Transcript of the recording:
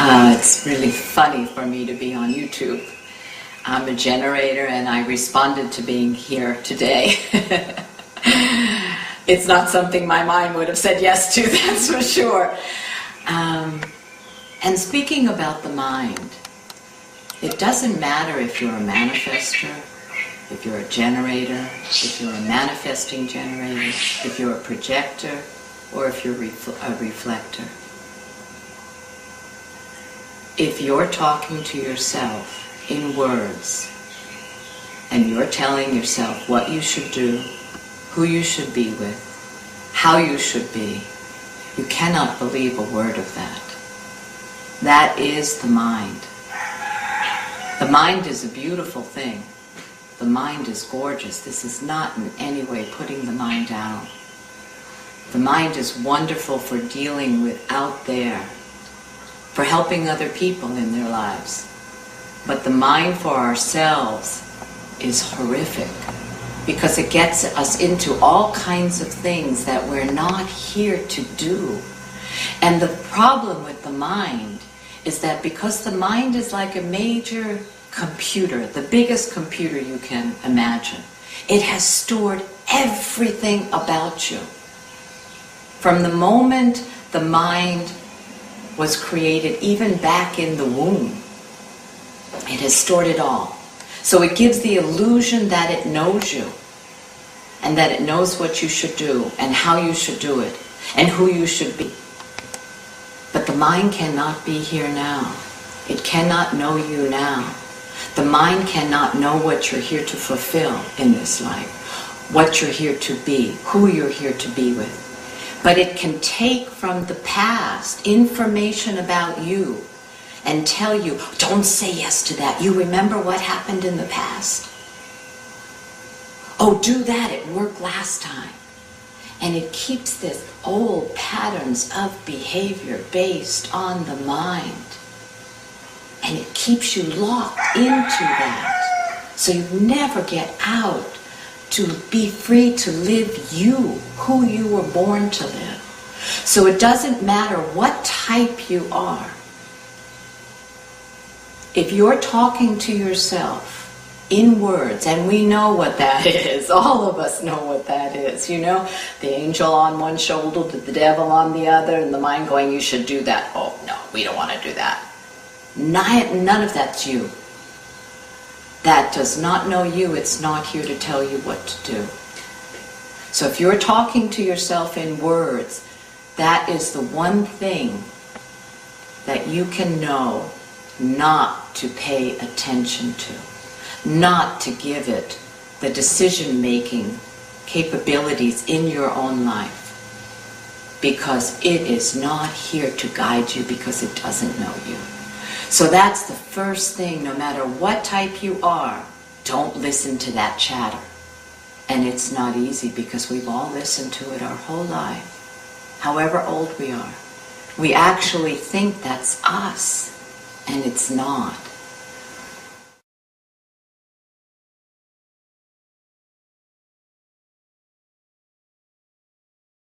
It's really funny for me to be on YouTube. I'm a generator and I responded to being here today. It's not something my mind would have said yes to, that's for sure. And speaking about the mind, it doesn't matter if you're a manifester, if you're a generator, if you're a manifesting generator, if you're a projector, or if you're a reflector. If you're talking to yourself in words, and you're telling yourself what you should do, who you should be with, how you should be, you cannot believe a word of that. That is the mind. The mind is a beautiful thing. The mind is gorgeous. This is not in any way putting the mind down. The mind is wonderful for dealing with out there, for helping other people in their lives. But the mind for ourselves is horrific because it gets us into all kinds of things that we're not here to do. And the problem with the mind is that because the mind is like a major computer, the biggest computer you can imagine, it has stored everything about you. From the moment the mind was created, even back in the womb, it has stored it all. So it gives the illusion that it knows you, and that it knows what you should do, and how you should do it, and who you should be. But the mind cannot be here now. It cannot know you now. The mind cannot know what you're here to fulfill in this life, what you're here to be, who you're here to be with. But it can take from the past information about you and tell you, don't say yes to that. You remember what happened in the past? Oh, do that. It worked last time. And it keeps this old patterns of behavior based on the mind. And it keeps you locked into that. So you never get out to be free to live you, who you were born to live. So it doesn't matter what type you are. If you're talking to yourself in words, and we know what that is, all of us know what that is, you know, the angel on one shoulder, the devil on the other, and the mind going, you should do that. Oh, no, we don't want to do that. None of that's you. That does not know you. It's not here to tell you what to do. So if you're talking to yourself in words, that is the one thing that you can know not to pay attention to, not to give it the decision-making capabilities in your own life, because it is not here to guide you, because it doesn't know you. So that's the first thing. No matter what type you are, don't listen to that chatter. And it's not easy because we've all listened to it our whole life, however old we are. We actually think that's us, and it's not.